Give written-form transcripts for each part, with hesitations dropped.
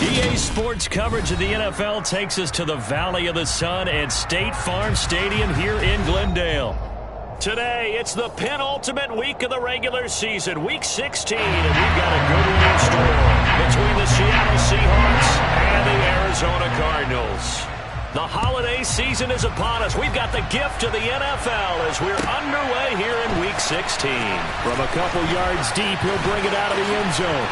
EA Sports coverage of the NFL takes us to the Valley of the Sun at State Farm Stadium here in Glendale. Today, it's the penultimate week of the regular season, Week 16, and we've got a good one in store between the Seattle Seahawks and the Arizona Cardinals. The holiday season is upon us. We've got the gift of the NFL as we're underway here in Week 16. From a couple yards deep, he'll bring it out of the end zone.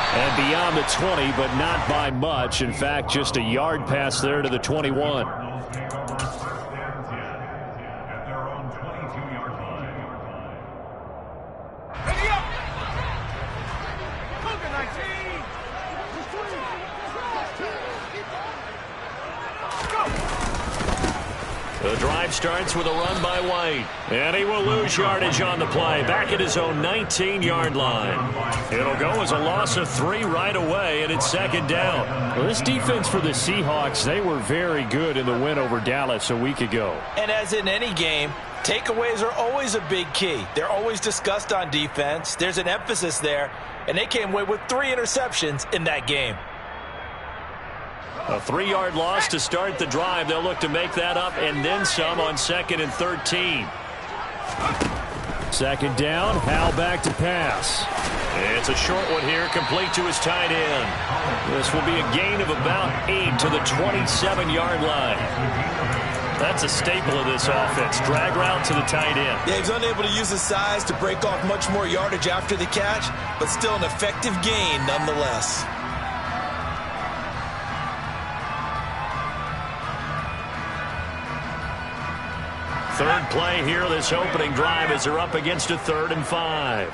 And beyond the 20, but not by much. In fact, just a yard pass there to the 21. The drive starts with a run by White. And he will lose yardage on the play. Back at his own 19-yard line. It'll go as a loss of 3 right away, and it's second down. Well, this defense for the Seahawks, they were very good in the win over Dallas a week ago. And as in any game, takeaways are always a big key. They're always discussed on defense. There's an emphasis there, and they came away with 3 interceptions in that game. A 3-yard loss to start the drive. They'll look to make that up and then some on 2nd and 13. Second down, Hal back to pass. It's a short one here, complete to his tight end. This will be a gain of about 8 to the 27-yard line. That's a staple of this offense. Drag route to the tight end. Yeah, he's unable to use his size to break off much more yardage after the catch, but still an effective gain nonetheless. Third play here, this opening drive, as they're up against a 3rd and 5.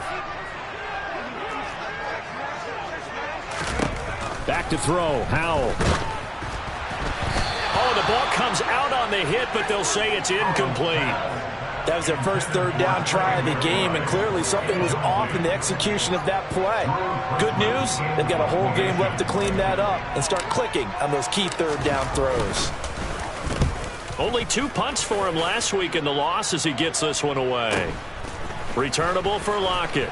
Back to throw, Howell. Oh, the ball comes out on the hit, but they'll say it's incomplete. That was their first 3rd down try of the game, and clearly something was off in the execution of that play. Good news, they've got a whole game left to clean that up and start clicking on those key 3rd down throws. Only 2 punts for him last week in the loss as he gets this one away. Returnable for Lockett.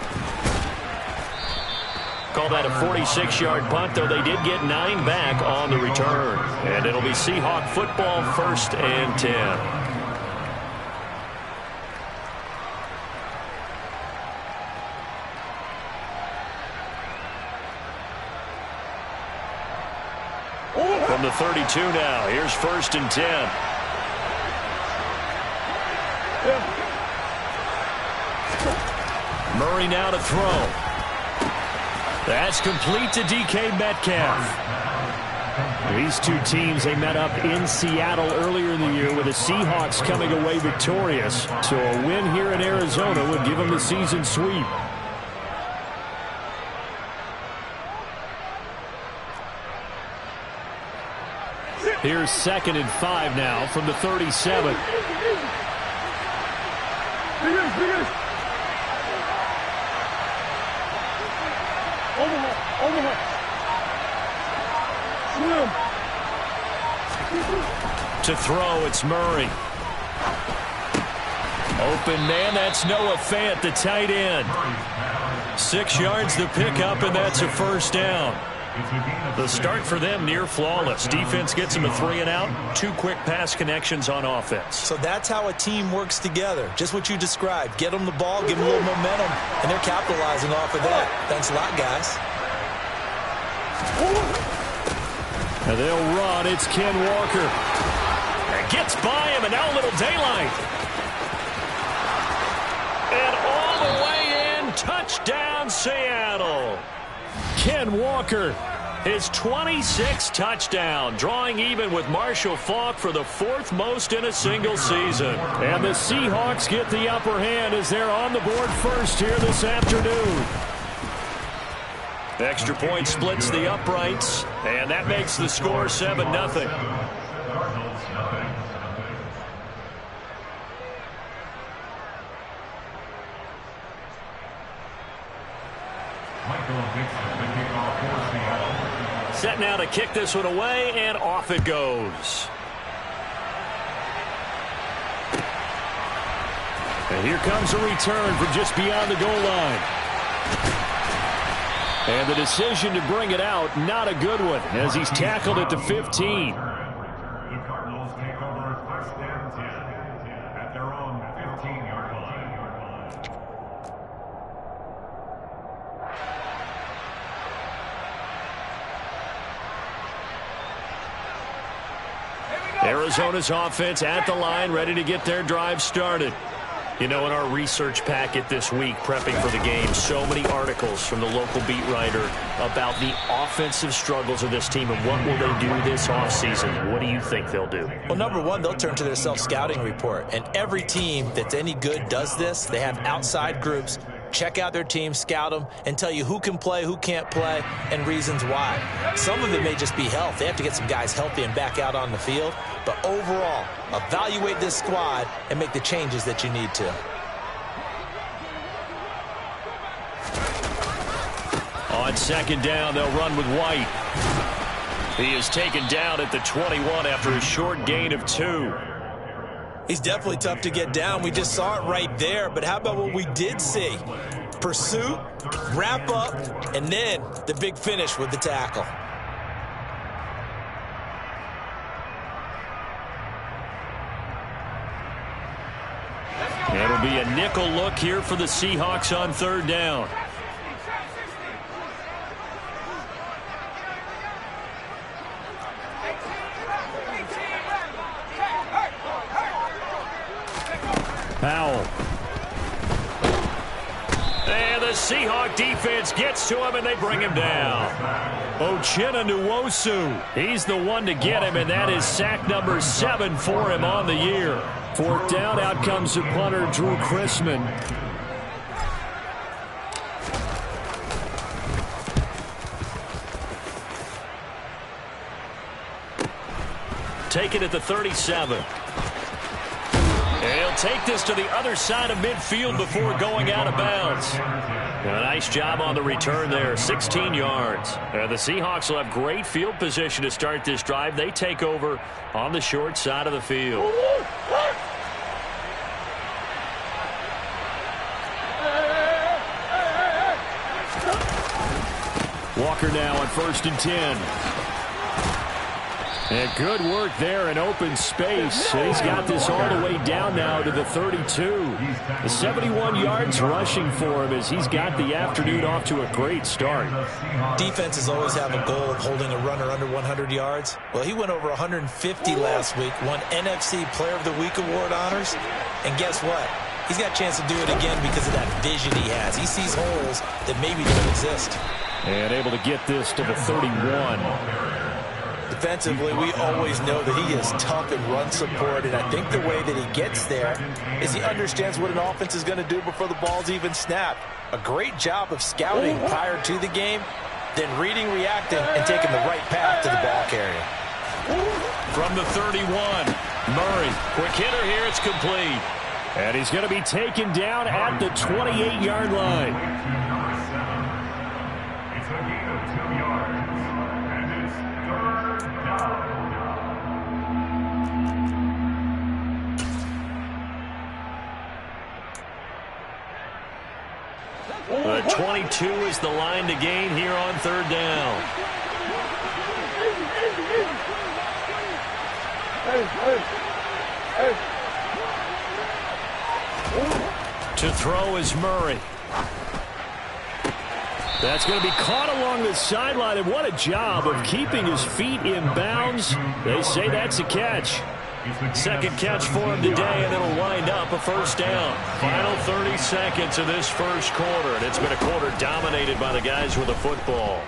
Call that a 46-yard punt, though they did get 9 back on the return. And it'll be Seahawk football, 1st and 10. From the 32 now, here's 1st and 10. Murray now to throw. That's complete to DK Metcalf. These two teams, they met up in Seattle earlier in the year with the Seahawks coming away victorious. So a win here in Arizona would give them the season sweep. Here's 2nd and 5 now from the 37. To throw, it's Murray. Open man, that's Noah Fant, the tight end. 6 yards the pickup, and that's a 1st down. The start for them near flawless. Defense gets them a 3 and out. 2 quick pass connections on offense. So that's how a team works together. Just what you described. Get them the ball, give them a little momentum, and they're capitalizing off of that. Thanks a lot, guys. And they'll run. It's Ken Walker. And gets by him, and now a little daylight. And all the way in, touchdown Seattle. Ken Walker, his 26th touchdown, drawing even with Marshall Faulk for the 4th most in a single season. And the Seahawks get the upper hand as they're on the board first here this afternoon. Extra point splits the uprights, and that makes the score 7-0. Set now to kick this one away, and off it goes. And here comes a return from just beyond the goal line. And the decision to bring it out, not a good one, as he's tackled at the 15. Arizona's offense at the line, ready to get their drive started. You know, in our research packet this week, prepping for the game, so many articles from the local beat writer about the offensive struggles of this team and what will they do this offseason. What do you think they'll do? Well, number one, they'll turn to their self-scouting report. And every team that's any good does this. They have outside groups. Check out their team, scout them, and tell you who can play, who can't play, and reasons why. Some of it may just be health. They have to get some guys healthy and back out on the field. But overall, evaluate this squad and make the changes that you need to. On second down, they'll run with White. He is taken down at the 21 after a short gain of 2. He's definitely tough to get down. We just saw it right there. But how about what we did see? Pursuit, wrap up, and then the big finish with the tackle. It'll be a nickel look here for the Seahawks on third down. Powell. And the Seahawk defense gets to him, and they bring him down. Uchenna Nwosu. He's the one to get him, and that is sack number 7 for him on the year. Fourth down, out comes the punter, Drew Chrisman. Take it at the 37. And he'll take this to the other side of midfield before going out of bounds. A nice job on the return there, 16 yards. The Seahawks will have great field position to start this drive. They take over on the short side of the field. Walker now on 1st and 10. And good work there in open space. He's got this all the way down now to the 32. The 71 yards rushing for him as he's got the afternoon off to a great start. Defenses always have a goal of holding a runner under 100 yards. Well, he went over 150 last week, won NFC Player of the Week award honors. And guess what? He's got a chance to do it again because of that vision he has. He sees holes that maybe don't exist. And able to get this to the 31. Defensively, we always know that he is tough in run support, and I think the way that he gets there is he understands what an offense is going to do before the ball's even snapped. A great job of scouting prior to the game, then reading, reacting, and taking the right path to the ball carrier. From the 31, Murray. Quick hitter here, it's complete. And he's going to be taken down at the 28-yard line. 22 is the line to gain here on third down. To throw is Murray. That's going to be caught along the sideline, and what a job of keeping his feet in bounds. They say that's a catch. Second catch for him today, and it'll wind up a first down. Final 30 seconds of this first quarter, and it's been a quarter dominated by the guys with the football.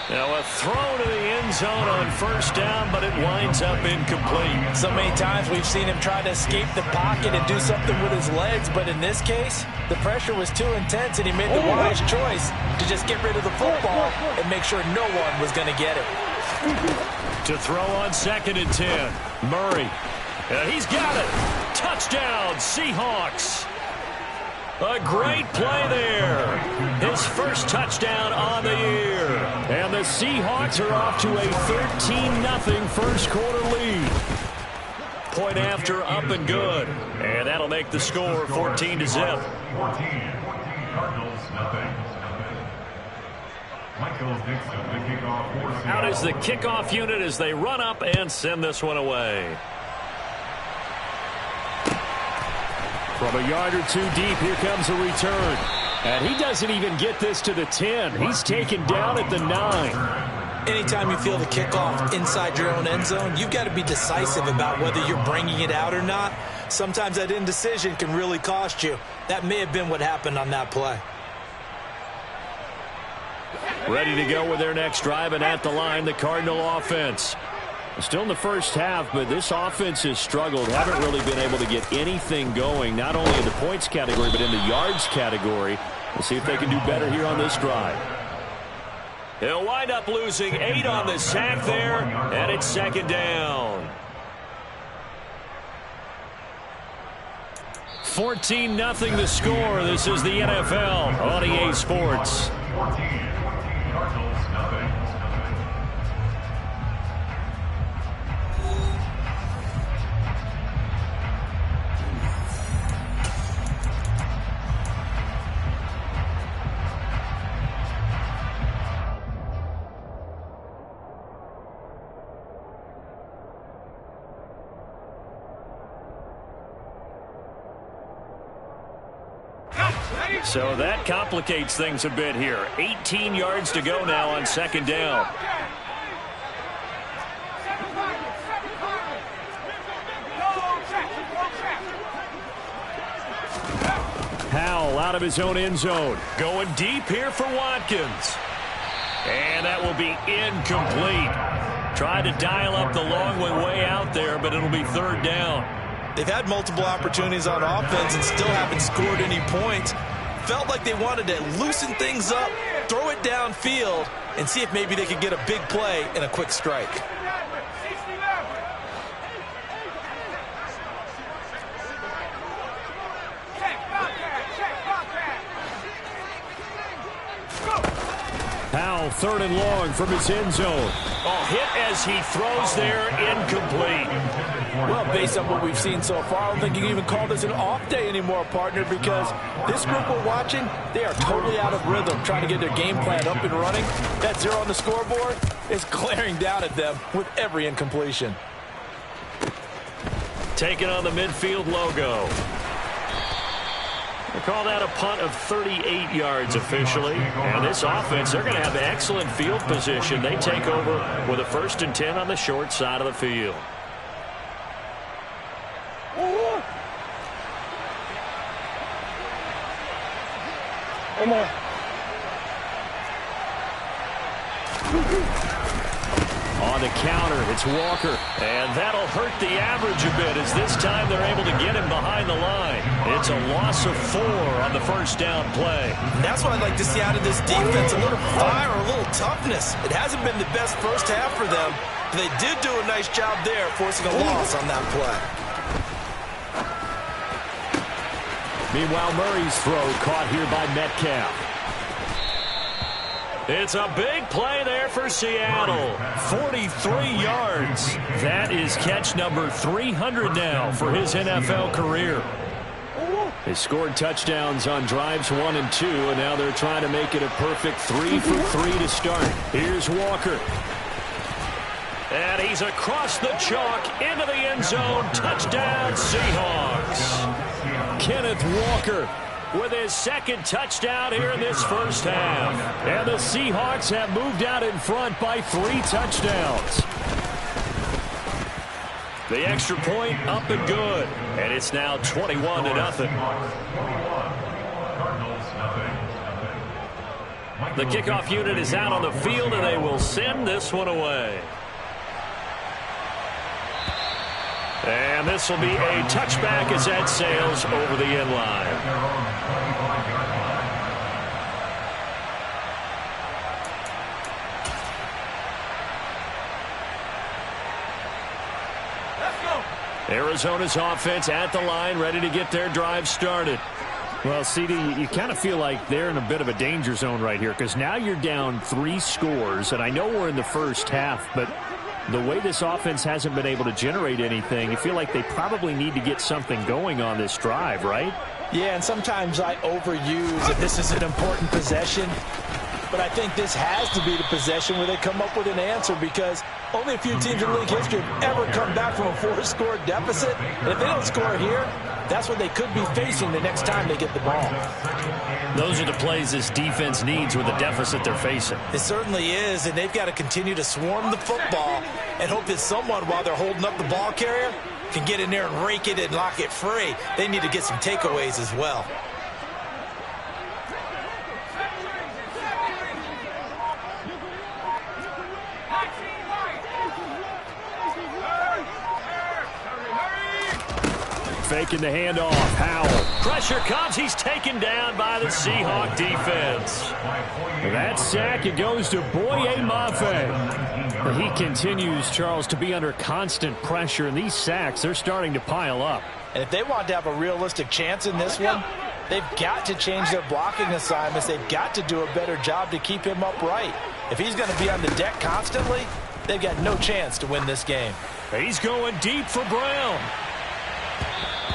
Now a throw to the end zone on first down, but it winds up incomplete. So many times we've seen him try to escape the pocket and do something with his legs, but in this case, the pressure was too intense, and he made the wise choice to just get rid of the football and make sure no one was going to get it. To throw on 2nd and 10. Murray. He's got it. Touchdown, Seahawks. A great play there. His first touchdown on the year. And the Seahawks are off to a 13-0 first quarter lead. Point after, up and good. And that'll make the score 14-0. Out is the kickoff unit as they run up and send this one away. From a yard or two deep, here comes a return. And he doesn't even get this to the 10. He's taken down at the 9. Anytime you feel the kickoff inside your own end zone, you've got to be decisive about whether you're bringing it out or not. Sometimes that indecision can really cost you. That may have been what happened on that play. Ready to go with their next drive, and at the line, the Cardinal offense. Still in the first half, but this offense has struggled. Haven't really been able to get anything going, not only in the points category, but in the yards category. We'll see if they can do better here on this drive. He'll wind up losing 8 on the sack there, and it's second down. 14-0 the score. This is the NFL on EA Sports. So that complicates things a bit here. 18 yards to go now on second down. Powell out of his own end zone. Going deep here for Watkins. And that will be incomplete. Tried to dial up the long way out there, but it'll be third down. They've had multiple opportunities on offense and still haven't scored any points. Felt like they wanted to loosen things up, throw it downfield, and see if maybe they could get a big play and a quick strike. Powell, third and long from his end zone. Oh, hit as he throws there, incomplete. Well, based on what we've seen so far, I don't think you can even call this an off day anymore, partner, because this group we're watching, they are totally out of rhythm, trying to get their game plan up and running. That 0 on the scoreboard is glaring down at them with every incompletion. Taking on the midfield logo. They call that a punt of 38 yards officially. And this offense, they're going to have excellent field position. They take over with a 1st and 10 on the short side of the field. Come on. On the counter, it's Walker. And that'll hurt the average a bit as this time they're able to get him behind the line. It's a loss of 4 on the first down play. That's what I'd like to see out of this defense, a little fire, a little toughness. It hasn't been the best first half for them, but they did do a nice job there forcing a loss on that play. Meanwhile, Murray's throw caught here by Metcalf. It's a big play there for Seattle. 43 yards. That is catch number 300 now for his NFL career. They scored touchdowns on drives 1 and 2, and now they're trying to make it a perfect 3 for 3 to start. Here's Walker. And he's across the chalk into the end zone. Touchdown, Seahawks. Kenneth Walker with his second touchdown here in this first half. And the Seahawks have moved out in front by 3 touchdowns. The extra point up and good. And it's now 21-0. The kickoff unit is out on the field, and they will send this one away. And this will be a touchback as that sails over the end line. Arizona's offense at the line, ready to get their drive started. Well, CD, you kind of feel like they're in a bit of a danger zone right here because now you're down 3 scores, and I know we're in the first half, but the way this offense hasn't been able to generate anything, you feel like they probably need to get something going on this drive, right? Yeah, and sometimes I overuse that this is an important possession. But I think this has to be the possession where they come up with an answer, because only a few teams in league history have ever come back from a 4-score deficit. And if they don't score here, that's what they could be facing the next time they get the ball. Those are the plays this defense needs with the deficit they're facing. It certainly is, and they've got to continue to swarm the football and hope that someone, while they're holding up the ball carrier, can get in there and rake it and lock it free. They need to get some takeaways as well. Faking the handoff. Howell. Pressure comes. He's taken down by the Seahawk defense. That sack, it goes to Boye Mafe. He continues, Charles, to be under constant pressure, and these sacks, they're starting to pile up. And if they want to have a realistic chance in this one, they've got to change their blocking assignments. They've got to do a better job to keep him upright. If he's going to be on the deck constantly, they've got no chance to win this game. He's going deep for Brown.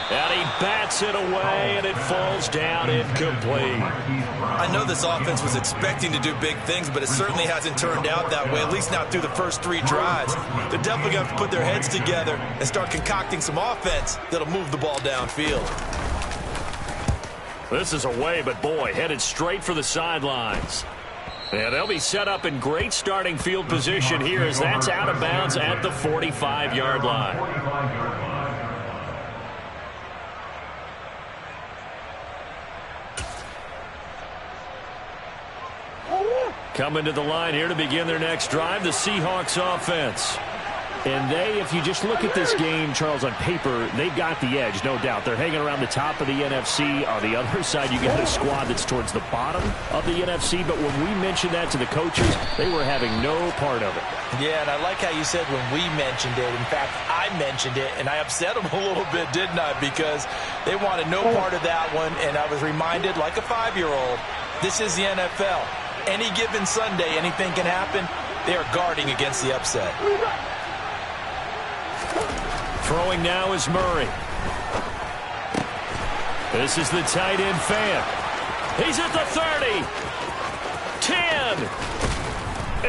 And he bats it away, and it falls down incomplete. I know this offense was expecting to do big things, but it certainly hasn't turned out that way, at least not through the first 3 drives. They're definitely going to have to put their heads together and start concocting some offense that'll move the ball downfield. This is away, but boy, headed straight for the sidelines. And they'll be set up in great starting field position here, as that's out of bounds at the 45-yard line. Coming to the line here to begin their next drive, the Seahawks offense. And they, if you just look at this game, Charles, on paper, they've got the edge, no doubt. They're hanging around the top of the NFC. On the other side, you got a squad that's towards the bottom of the NFC. But when we mentioned that to the coaches, they were having no part of it. Yeah, and I like how you said when we mentioned it. In fact, I mentioned it, and I upset them a little bit, didn't I? Because they wanted no part of that one, and I was reminded, like a 5-year-old, this is the NFL. Any given Sunday, anything can happen. They are guarding against the upset. Throwing now is Murray. This is the tight end fan. He's at the 30. 10.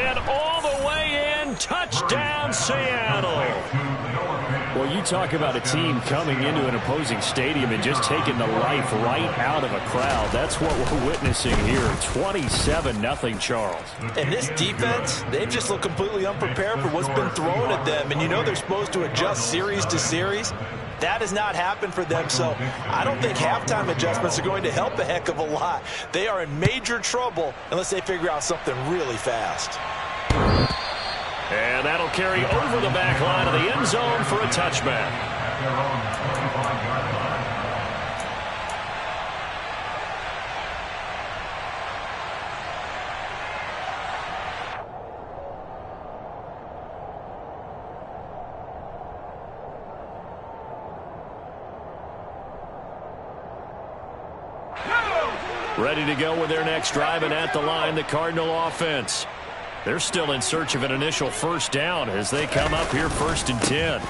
And all the way in. Touchdown, Seattle. Well, you talk about a team coming into an opposing stadium and just taking the life right out of a crowd. That's what we're witnessing here. 27-0, Charles. And this defense, they've just looked completely unprepared for what's been thrown at them. And you know they're supposed to adjust series to series. That has not happened for them, so I don't think halftime adjustments are going to help a heck of a lot. They are in major trouble unless they figure out something really fast. And that'll carry over the back line of the end zone for a touchback. Ready to go with their next drive, and at the line, the Cardinal offense. They're still in search of an initial first down as they come up here 1st and 10.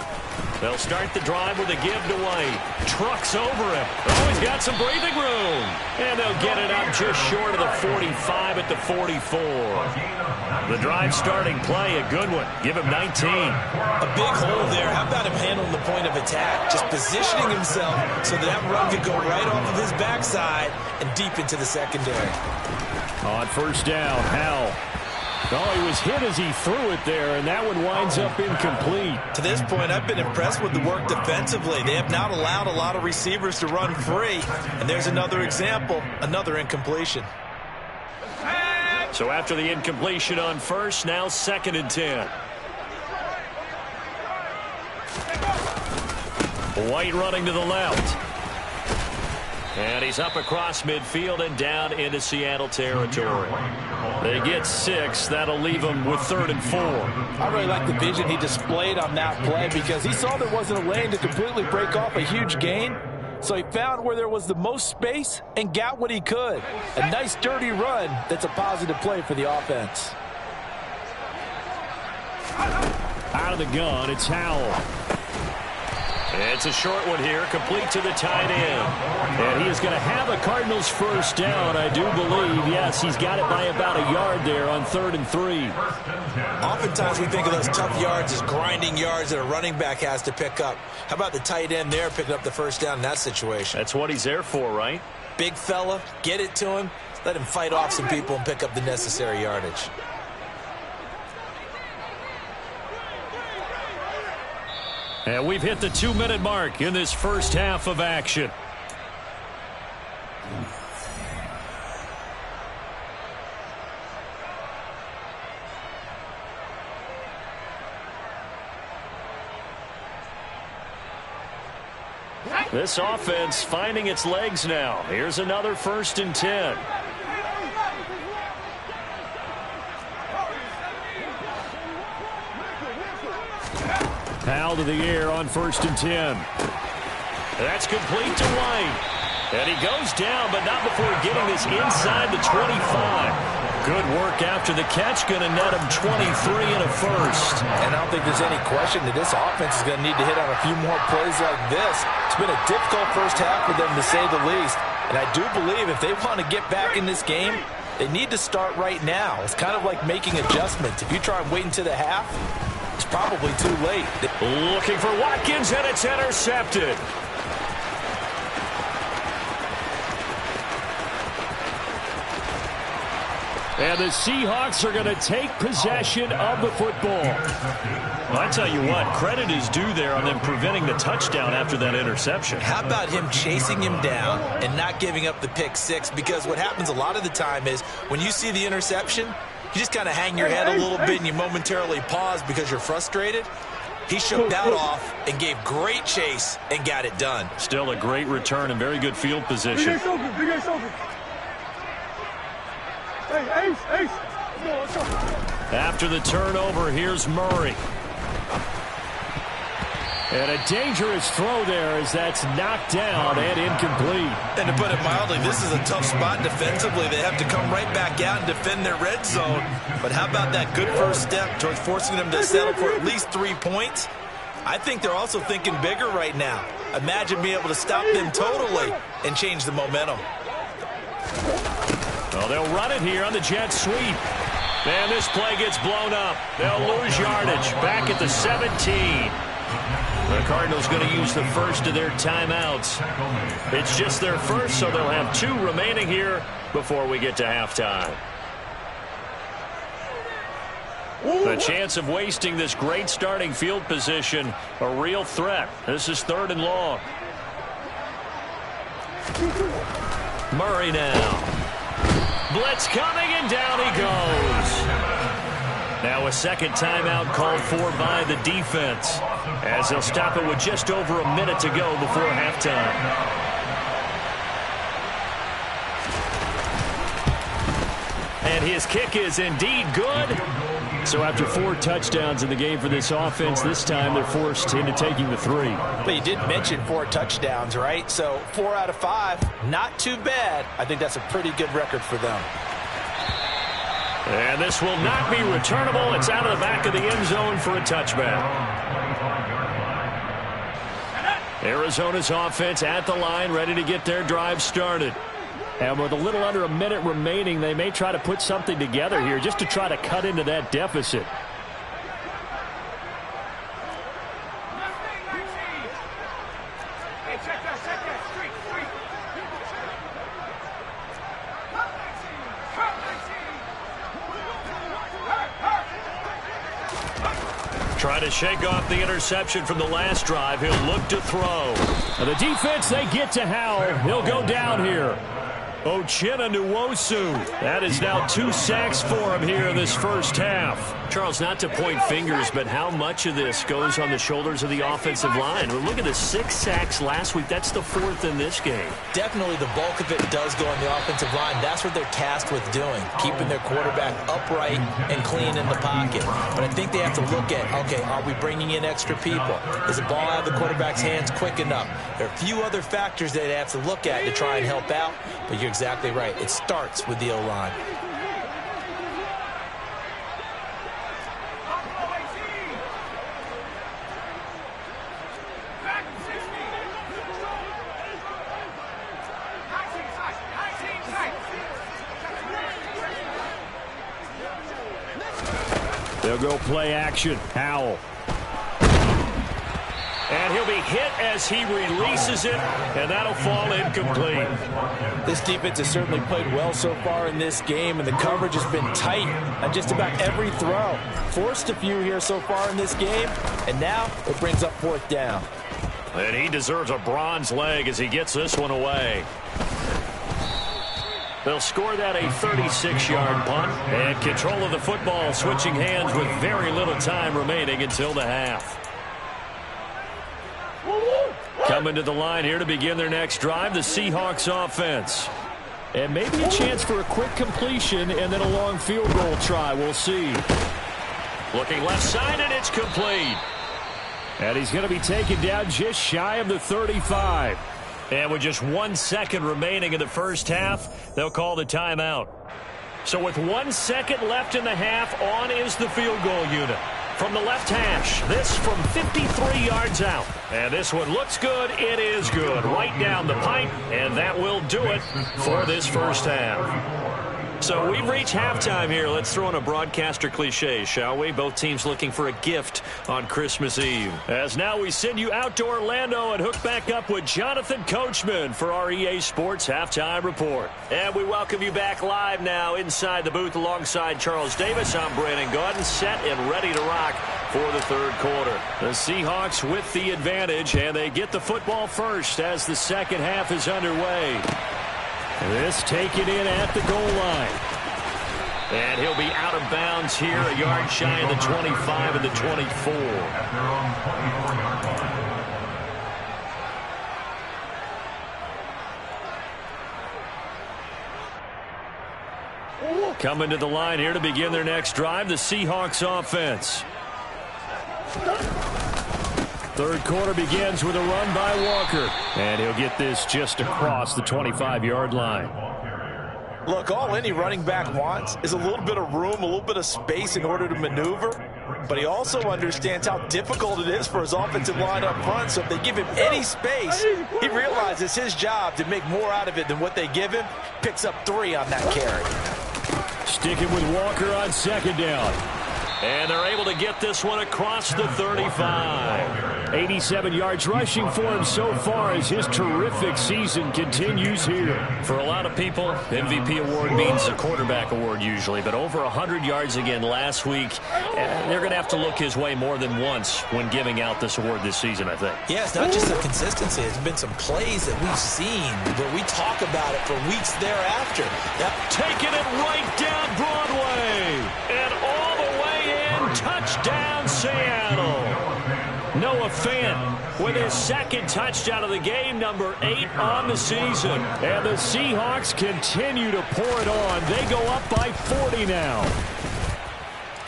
They'll start the drive with a give to White. Trucks over him. Oh, he's got some breathing room. And they'll get it up just short of the 45 at the 44. The drive starting play, a good one. Give him 19. A big hole there. How about him handling the point of attack? Just positioning himself so that run could go right off of his backside and deep into the secondary. On first down, Howell. Oh, he was hit as he threw it there, and that one winds up incomplete. To this point, I've been impressed with the work defensively. They have not allowed a lot of receivers to run free. And there's another example, another incompletion. So after the incompletion on first, now 2nd and 10. White running to the left. And he's up across midfield and down into Seattle territory. They get 6. That'll leave them with 3rd and 4. I really like the vision he displayed on that play because he saw there wasn't a lane to completely break off a huge gain. So he found where there was the most space and got what he could. A nice, dirty run that's a positive play for the offense. Out of the gun, it's Howell. It's a short one here, complete to the tight end. And he is going to have a Cardinals first down, I do believe. Yes, he's got it by about a yard there on 3rd and 3. Oftentimes we think of those tough yards as grinding yards that a running back has to pick up. How about the tight end there picking up the first down in that situation? That's what he's there for, right? Big fella, get it to him, let him fight off some people and pick up the necessary yardage. And we've hit the 2-minute mark in this first half of action. This offense finding its legs now. Here's another 1st and 10. Powell to the air on 1st and 10. That's complete to White. And he goes down, but not before getting this inside the 25. Good work after the catch. Going to net him 23 and a first. And I don't think there's any question that this offense is going to need to hit on a few more plays like this. It's been a difficult first half for them, to say the least. And I do believe if they want to get back in this game, they need to start right now. It's kind of like making adjustments. If you try and wait until the half, it's probably too late. Looking for Watkins, and it's intercepted. And the Seahawks are going to take possession of the football. Well, I tell you what, credit is due there on them preventing the touchdown after that interception. How about him chasing him down and not giving up the pick six? Because what happens a lot of the time is when you see the interception, you just kind of hang your head a little bit and you momentarily pause because you're frustrated. He shook that off and gave great chase and got it done. Still a great return and very good field position. After the turnover, here's Murray. And a dangerous throw there as that's knocked down and incomplete. And to put it mildly, this is a tough spot defensively. They have to come right back out and defend their red zone. But how about that good first step towards forcing them to settle for at least 3 points? I think they're also thinking bigger right now. Imagine being able to stop them totally and change the momentum. Well, they'll run it here on the jet sweep. And this play gets blown up. They'll lose yardage back at the 17. The Cardinals going to use the first of their timeouts. It's just their first, so they'll have 2 remaining here before we get to halftime. The chance of wasting this great starting field position, a real threat. This is 3rd and long. Murray now. Blitz coming, and down he goes. Now a second timeout called for by the defense, as they'll stop it with just over a minute to go before halftime. And his kick is indeed good. So after 4 touchdowns in the game for this offense, this time they're forced into taking the 3. But you did mention 4 touchdowns, right? So 4 out of 5, not too bad. I think that's a pretty good record for them. And this will not be returnable. It's out of the back of the end zone for a touchback. Arizona's offense at the line, ready to get their drive started. And with a little under a minute remaining, they may try to put something together here just to try to cut into that deficit. Try to shake off the interception from the last drive. He'll look to throw. And the defense, they get to Howell. He'll go down here. Uchenna Nwosu. That is now 2 sacks for him here in this first half. Charles, not to point fingers, but how much of this goes on the shoulders of the offensive line? Well, look at the 6 sacks last week. That's the 4th in this game. Definitely the bulk of it does go on the offensive line. That's what they're tasked with doing, keeping their quarterback upright and clean in the pocket. But I think they have to look at, okay, are we bringing in extra people? Is the ball out of the quarterback's hands quick enough? There are a few other factors that they have to look at to try and help out, but you're exactly right. It starts with the O-line. They'll go play action. Howell. And he'll be hit as he releases it, and that'll fall incomplete. This defense has certainly played well so far in this game, and the coverage has been tight on just about every throw. Forced a few here so far in this game, and now it brings up fourth down. And he deserves a bronze leg as he gets this one away. They'll score that a 36-yard punt, and control of the football switching hands with very little time remaining until the half. Coming to the line here to begin their next drive, the Seahawks offense. And maybe a chance for a quick completion and then a long field goal try. We'll see. Looking left side, and it's complete. And he's going to be taken down just shy of the 35. And with just 1 second remaining in the first half, they'll call the timeout. So with 1 second left in the half, on is the field goal unit. From the left hash, this from 53 yards out. And this one looks good. It is good. Right down the pipe, and that will do it for this first half. So we've reached halftime here. Let's throw in a broadcaster cliche, shall we? Both teams looking for a gift on Christmas Eve. As now we send you out to Orlando and hook back up with Jonathan Coachman for our EA Sports Halftime Report. And we welcome you back live now inside the booth alongside Charles Davis. I'm Brandon Gaudin, set and ready to rock for the third quarter. The Seahawks with the advantage, and they get the football first as the second half is underway. This taken in at the goal line. And he'll be out of bounds here, a yard shy of the 25 and the 24. Coming to the line here to begin their next drive, the Seahawks offense. Third quarter begins with a run by Walker. And he'll get this just across the 25-yard line. Look, all any running back wants is a little bit of room, a little bit of space in order to maneuver. But he also understands how difficult it is for his offensive line up front. So if they give him any space, he realizes it's his job to make more out of it than what they give him. Picks up 3 on that carry. Sticking with Walker on second down. And they're able to get this one across the 35. 87 yards rushing for him so far as his terrific season continues here. For a lot of people, MVP award means a quarterback award usually, but over 100 yards again last week. They're going to have to look his way more than once when giving out this award this season, I think. Yeah, it's not just the consistency. It's been some plays that we've seen where we talk about it for weeks thereafter. Taking it right down Broadway. And all the way in, touchdown Seattle. Noah Fant with his second touchdown of the game, number 8 on the season. And the Seahawks continue to pour it on. They go up by 40 now.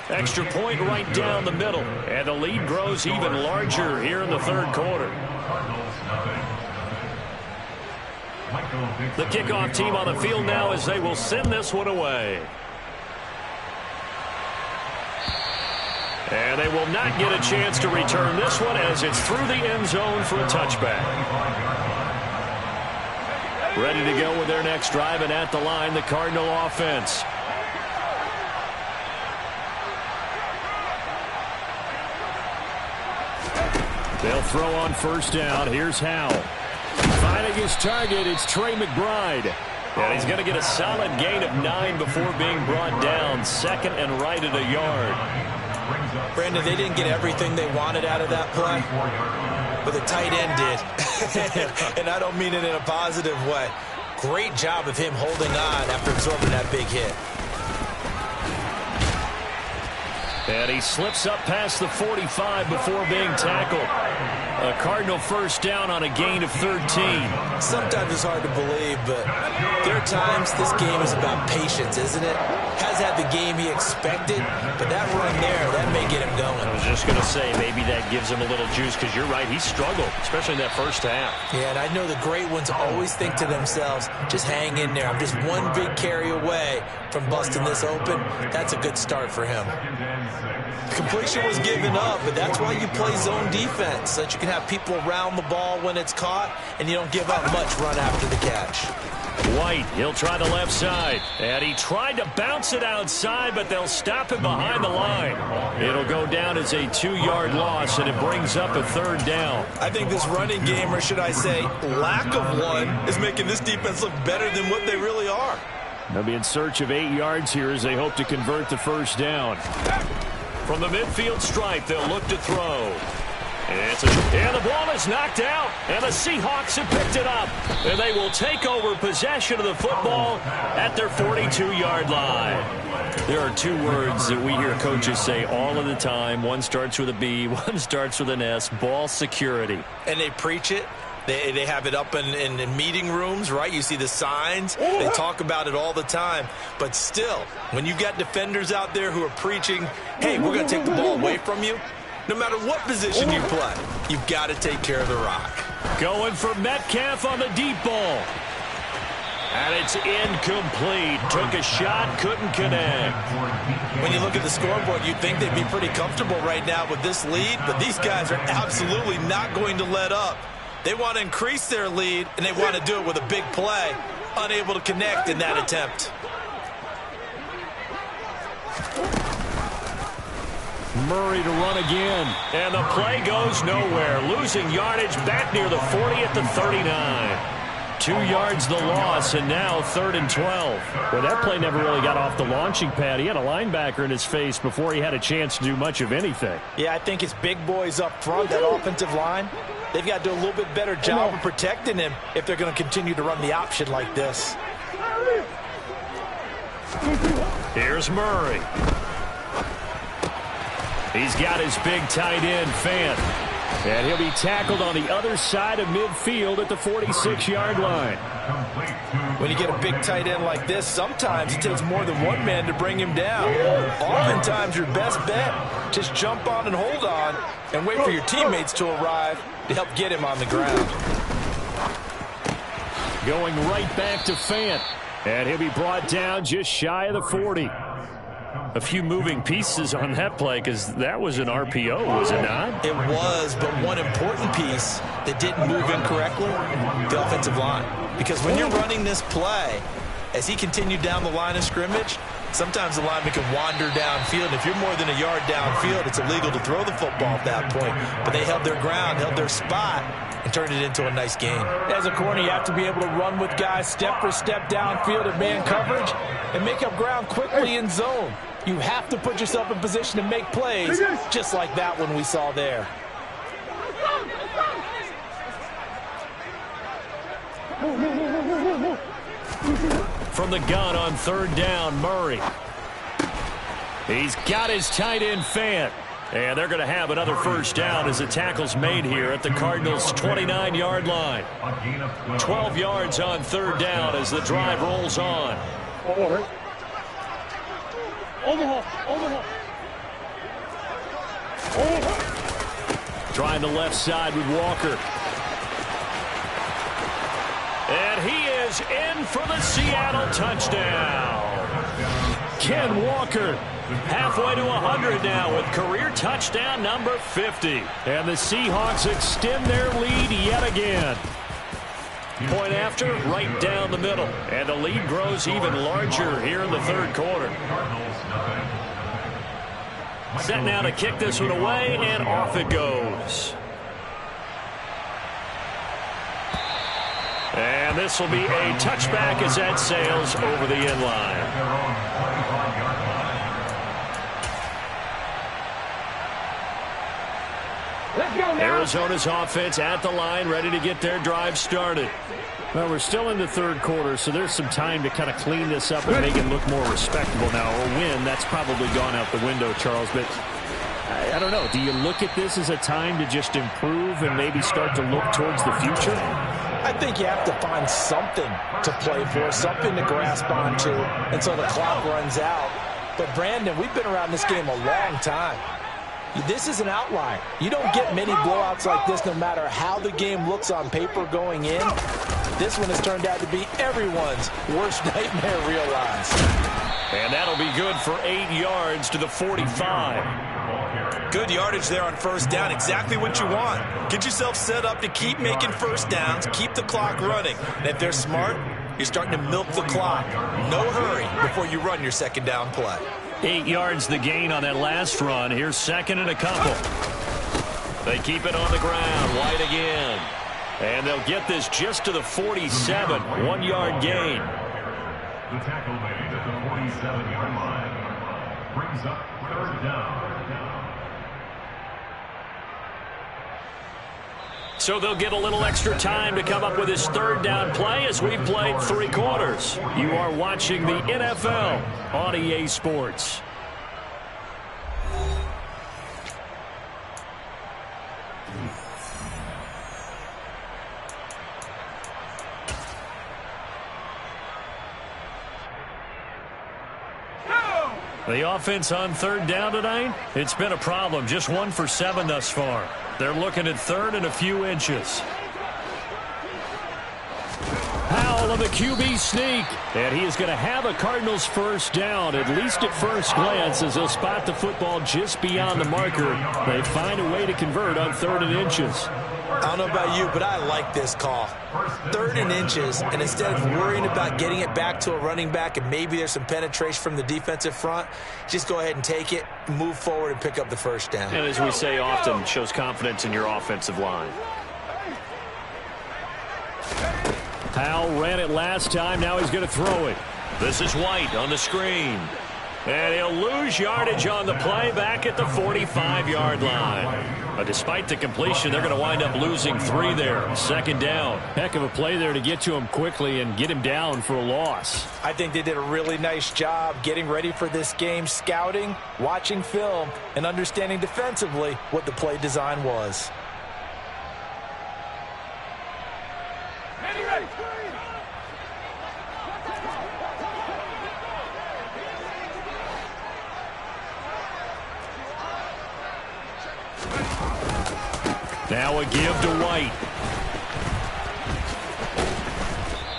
Extra point right down the middle. And the lead grows even larger here in the third quarter. The kickoff team on the field now as they will send this one away. And they will not get a chance to return this one as it's through the end zone for a touchback. Ready to go with their next drive, and at the line, the Cardinal offense. They'll throw on first down. Here's Howell. Finding his target, it's Trey McBride. And he's going to get a solid gain of 9 before being brought down. Second and right at a yard. Brandon, they didn't get everything they wanted out of that play, but the tight end did. And I don't mean it in a positive way. Great job of him holding on after absorbing that big hit. And he slips up past the 45 before being tackled. A Cardinal first down on a gain of 13. Sometimes it's hard to believe, but there are times this game is about patience, isn't it? Has had the game he expected, but that run there, that may get him going. I was just going to say, maybe that gives him a little juice, because you're right, he struggled, especially in that first half. Yeah, and I know the great ones always think to themselves, just hang in there. I'm just one big carry away from busting this open. That's a good start for him. Completion was given up, but that's why you play zone defense, so that you can have people around the ball when it's caught, and you don't give up much run after the catch. White, he'll try the left side. And he tried to bounce it outside, but they'll stop him behind the line. It'll go down as a 2-yard loss, and it brings up a 3rd down. I think this running game, or should I say lack of one, is making this defense look better than what they really are. They'll be in search of 8 yards here as they hope to convert the 1st down. From the midfield stripe, they'll look to throw. And the ball is knocked out, and the Seahawks have picked it up. And they will take over possession of the football at their 42-yard line. There are 2 words that we hear coaches say all of the time. One starts with a B, one starts with an S, ball security. And they preach it. They have it up in meeting rooms, right? You see the signs. They talk about it all the time. But still, when you've got defenders out there who are preaching, hey, we're going to take the ball away from you, no matter what position you play, you've got to take care of the rock. Going for Metcalf on the deep ball. And it's incomplete. Took a shot, couldn't connect. When you look at the scoreboard, you'd think they'd be pretty comfortable right now with this lead, but these guys are absolutely not going to let up. They want to increase their lead, and they want to do it with a big play. Unable to connect in that attempt. Murray to run again. And the play goes nowhere. Losing yardage back near the 40 at the 39. 2 yards the loss, and now 3rd and 12. Well, that play never really got off the launching pad. He had a linebacker in his face before he had a chance to do much of anything. Yeah, I think it's big boys up front, that offensive line. They've got to do a little bit better job of protecting him if they're going to continue to run the option like this. Here's Murray. He's got his big tight end, Fant. And he'll be tackled on the other side of midfield at the 46-yard line. When you get a big tight end like this, sometimes it takes more than one man to bring him down. Oftentimes, your best bet, just jump on and hold on and wait for your teammates to arrive to help get him on the ground. Going right back to Fant. And he'll be brought down just shy of the 40. A few moving pieces on that play because that was an RPO, was it not? It was, but one important piece that didn't move incorrectly, the offensive line. Because when you're running this play, as he continued down the line of scrimmage, sometimes the lineman can wander downfield. And if you're more than a yard downfield, it's illegal to throw the football at that point. But they held their ground, held their spot, and turned it into a nice game. As a corner, you have to be able to run with guys step for step downfield in man coverage and make up ground quickly in zone. You have to put yourself in position to make plays, just like that one we saw there. From the gun on 3rd down, Murray. He's got his tight end, Fant. And they're going to have another 1st down as the tackle's made here at the Cardinals' 29-yard line. 12 yards on 3rd down as the drive rolls on. Trying the left side with Walker. And he is in for the Seattle touchdown. Ken Walker halfway to 100 now with career touchdown number 50. And the Seahawks extend their lead yet again. Point after, right down the middle. And the lead grows even larger here in the 3rd quarter. Set now to kick this one away, and off it goes. And this will be a touchback as that sails over the end line. Arizona's offense at the line, ready to get their drive started. Well, we're still in the 3rd quarter, so there's some time to kind of clean this up and make it look more respectable now. A win, that's probably gone out the window, Charles. But I don't know. Do you look at this as a time to just improve and maybe start to look towards the future? I think you have to find something to play for, something to grasp onto until the clock runs out. But, Brandon, we've been around this game a long time. This is an outlier. You don't get many blowouts like this no matter how the game looks on paper going in. This one has turned out to be everyone's worst nightmare realized. And that'll be good for 8 yards to the 45. Good yardage there on 1st down. Exactly what you want. Get yourself set up to keep making 1st downs, keep the clock running. And if they're smart, You're starting to milk the clock. No hurry before you run your second down play. 8 yards the gain on that last run. Here's second and a couple. They keep it on the ground. White again. And they'll get this just to the 47. 1 yard gain. The tackle made at the 47-yard line. Brings up third down. So they'll get a little extra time to come up with his third down play as we've played 3 quarters. You are watching the NFL on EA Sports. The offense on third down tonight, it's been a problem. Just 1 for 7 thus far. They're looking at third and a few inches. Powell on the QB sneak. And he is going to have a Cardinals first down, at least at first glance, as they'll spot the football just beyond the marker. They find a way to convert on third and inches. I don't know about you, but I like this call. Third and inches, and instead of worrying about getting it back to a running back and maybe there's some penetration from the defensive front, just go ahead and take it, move forward, and pick up the first down. And as we say often, shows confidence in your offensive line. Powell ran it last time. Now he's going to throw it. This is White on the screen. And he'll lose yardage on the play back at the 45-yard line. Despite the completion, they're going to wind up losing 3 there. Second down. Heck of a play there to get to him quickly and get him down for a loss. I think they did a really nice job getting ready for this game, scouting, watching film, and understanding defensively what the play design was. Now a give to White.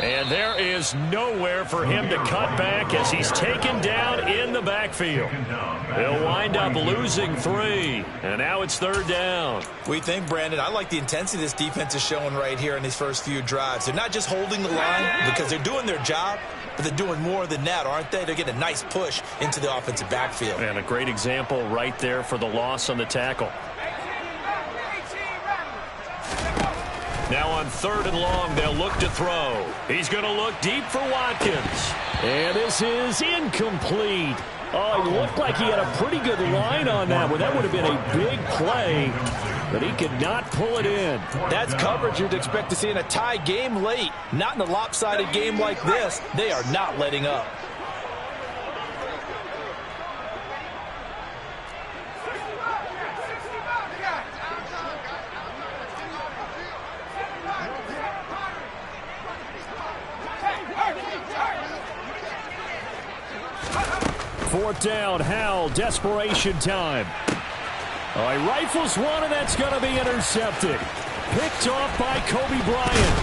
And there is nowhere for him to cut back as he's taken down in the backfield. He'll wind up losing 3. And now it's third down. We think, Brandon, I like the intensity this defense is showing right here in these first few drives. They're not just holding the line because they're doing their job, but they're doing more than that, aren't they? They're getting a nice push into the offensive backfield. And a great example right there for the loss on the tackle. Now on third and long, they'll look to throw. He's going to look deep for Watkins. And this is incomplete. Oh, it looked like he had a pretty good line on that one. That would have been a big play, but he could not pull it in. That's coverage you'd expect to see in a tie game late. Not in a lopsided game like this. They are not letting up. Fourth down, Howell, desperation time. Oh, he rifles one, and that's going to be intercepted. Picked off by Kobe Bryant.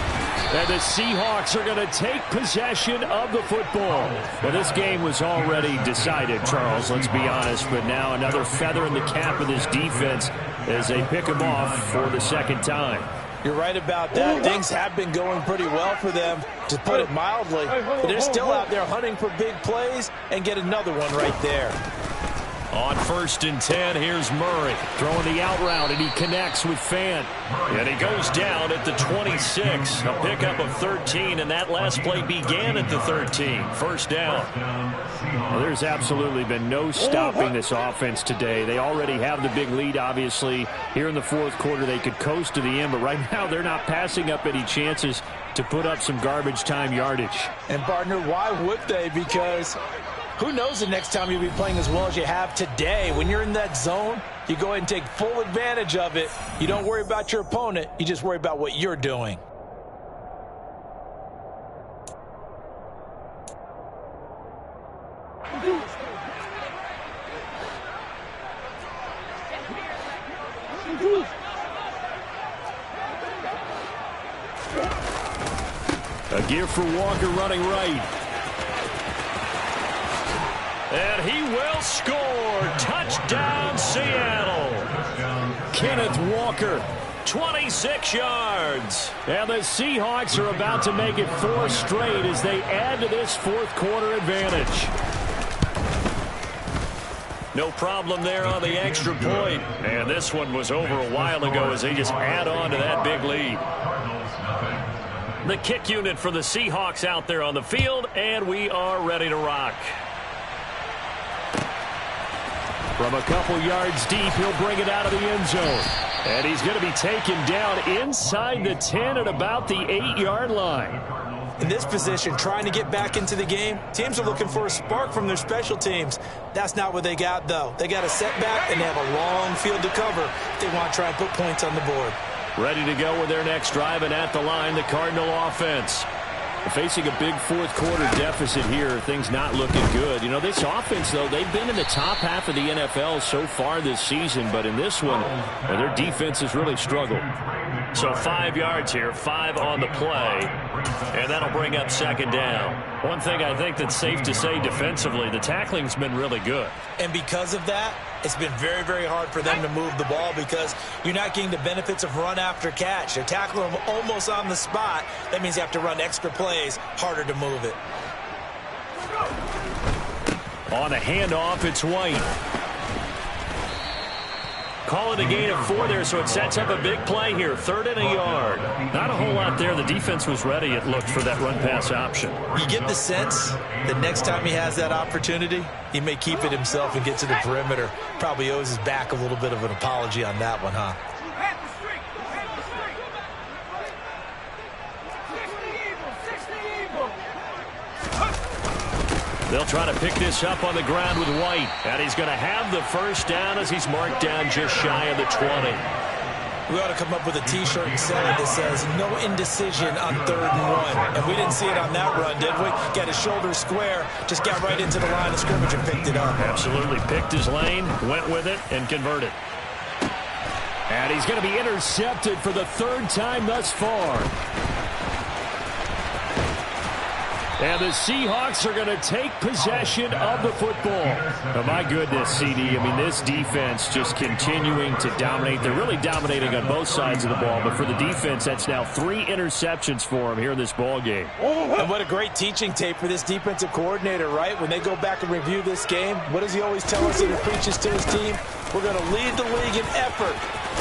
And the Seahawks are going to take possession of the football. Well, this game was already decided, Charles, let's be honest. But now another feather in the cap of this defense as they pick him off for the second time. You're right about that. Things have been going pretty well for them, to put it mildly. But they're still out there hunting for big plays and get another one right there. On first and 10, here's Murray throwing the out route, and he connects with Fant. And he goes down at the 26. A pickup of 13, and that last play began at the 13. First down. Well, there's absolutely been no stopping this offense today. They already have the big lead, obviously. Here in the fourth quarter, they could coast to the end, but right now they're not passing up any chances to put up some garbage time yardage. And, partner, why would they? Because who knows the next time you'll be playing as well as you have today. When you're in that zone, you go ahead and take full advantage of it. You don't worry about your opponent. You just worry about what you're doing. A give for Walker running right. And he will score. Touchdown, Seattle. Kenneth Walker 26 yards. And the Seahawks are about to make it 4 straight as they add to this fourth quarter advantage. No problem there on the extra point. And this one was over a while ago as they just add on to that big lead. The kick unit for the Seahawks out there on the field, and we are ready to rock. From a couple yards deep, he'll bring it out of the end zone. And he's going to be taken down inside the 10 at about the 8-yard line. In this position, trying to get back into the game, teams are looking for a spark from their special teams. That's not what they got, though. They got a setback, and they have a long field to cover if they want to try and put points on the board. Ready to go with their next drive, and at the line, the Cardinal offense. Facing a big fourth quarter deficit here, things not looking good. You know, this offense, though, they've been in the top half of the NFL so far this season, but in this one, their defense has really struggled. So 5 yards here, 5 on the play, and that'll bring up second down. One thing I think that's safe to say defensively, the tackling's been really good. And because of that, it's been very, very hard for them to move the ball because you're not getting the benefits of run after catch. They're tackling them almost on the spot. That means you have to run extra plays, harder to move it. On the handoff, it's White. Call it a gain of 4 there, so it sets up a big play here. 3rd and a yard. Not a whole lot there. The defense was ready, it looked, for that run-pass option. You get the sense that next time he has that opportunity, he may keep it himself and get to the perimeter. Probably owes his back a little bit of an apology on that one, huh? They'll try to pick this up on the ground with White. And he's going to have the first down as he's marked down just shy of the 20. We ought to come up with a T-shirt and sell it that says, no indecision on 3rd and 1. And we didn't see it on that run, did we? Got his shoulder square, just got right into the line of scrimmage and picked it up. Absolutely. Picked his lane, went with it, and converted. And he's going to be intercepted for the 3rd time thus far. And the Seahawks are going to take possession of the football. Oh, my goodness, CD. I mean, this defense just continuing to dominate. They're really dominating on both sides of the ball. But for the defense, that's now 3 interceptions for them here in this ball game. And what a great teaching tape for this defensive coordinator, right? When they go back and review this game, what does he always tell us that he preaches to his team? We're going to lead the league in effort.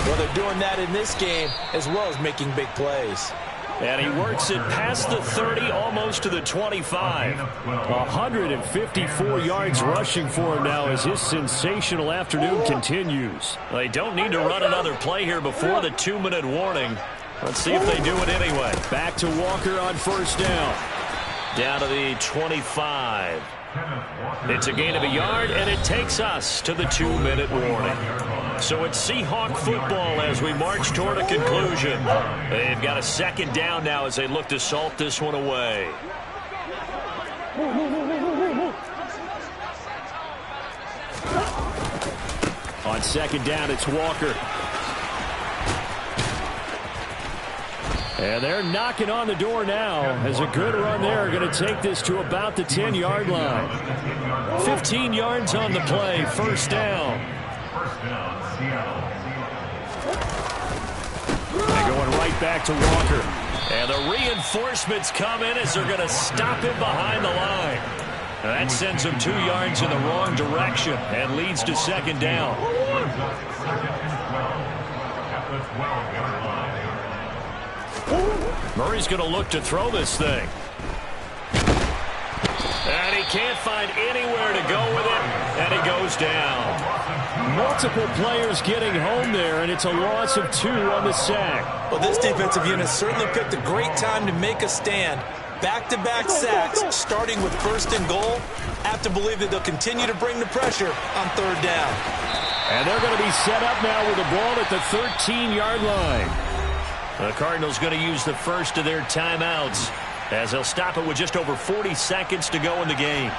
Well, they're doing that in this game as well as making big plays. And he works it past the 30, almost to the 25. 154 yards rushing for him now as his sensational afternoon continues. They don't need to run another play here before the 2-minute warning. Let's see if they do it anyway. Back to Walker on 1st down. Down to the 25. It's a gain of a yard, and it takes us to the 2-minute warning. So it's Seahawk football as we march toward a conclusion. They've got a 2nd down now as they look to salt this one away. On 2nd down, it's Walker. And they're knocking on the door now as a good run there. Going to take this to about the 10-yard line. 15 yards on the play, 1st down. They're going right back to Walker. And the reinforcements come in as they're going to stop him behind the line. And that sends him 2 yards in the wrong direction and leads to 2nd down. Murray's going to look to throw this thing. And he can't find anywhere to go with it, and he goes down. Multiple players getting home there, and it's a loss of 2 on the sack. Well, this defensive unit certainly picked a great time to make a stand. Back-to-back sacks, starting with 1st and goal. Have to believe that they'll continue to bring the pressure on 3rd down. And they're going to be set up now with the ball at the 13-yard line. The Cardinals going to use the first of their timeouts as they'll stop it with just over 40 seconds to go in the game.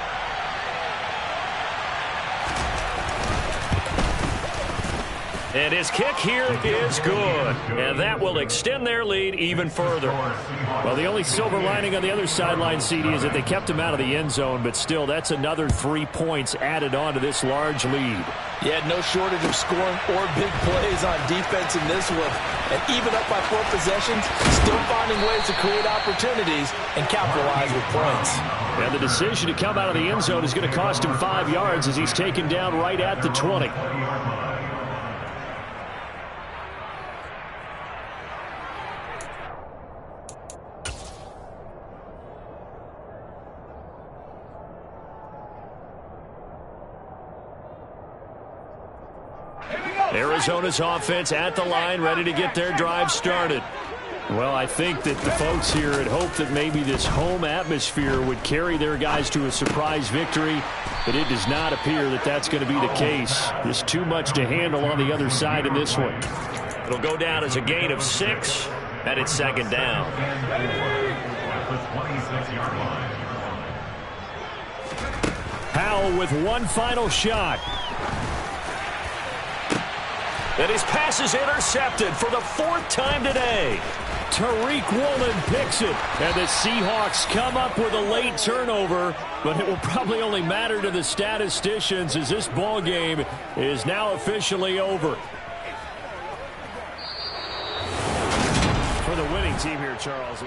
And his kick here is good. And that will extend their lead even further. Well, the only silver lining on the other sideline, CD, is that they kept him out of the end zone. But still, that's another 3 points added on to this large lead. Yeah, no shortage of scoring or big plays on defense in this one. And even up by 4 possessions, still finding ways to create opportunities and capitalize with points. And the decision to come out of the end zone is going to cost him 5 yards as he's taken down right at the 20. Arizona's offense at the line, ready to get their drive started. Well, I think that the folks here had hoped that maybe this home atmosphere would carry their guys to a surprise victory, but it does not appear that that's going to be the case. There's too much to handle on the other side in this one. It'll go down as a gain of 6, and it's second down. Powell with one final shot. And his pass is intercepted for the 4th time today. Tariq Woolen picks it. And the Seahawks come up with a late turnover, but it will probably only matter to the statisticians as this ball game is now officially over. For the winning team here, Charles.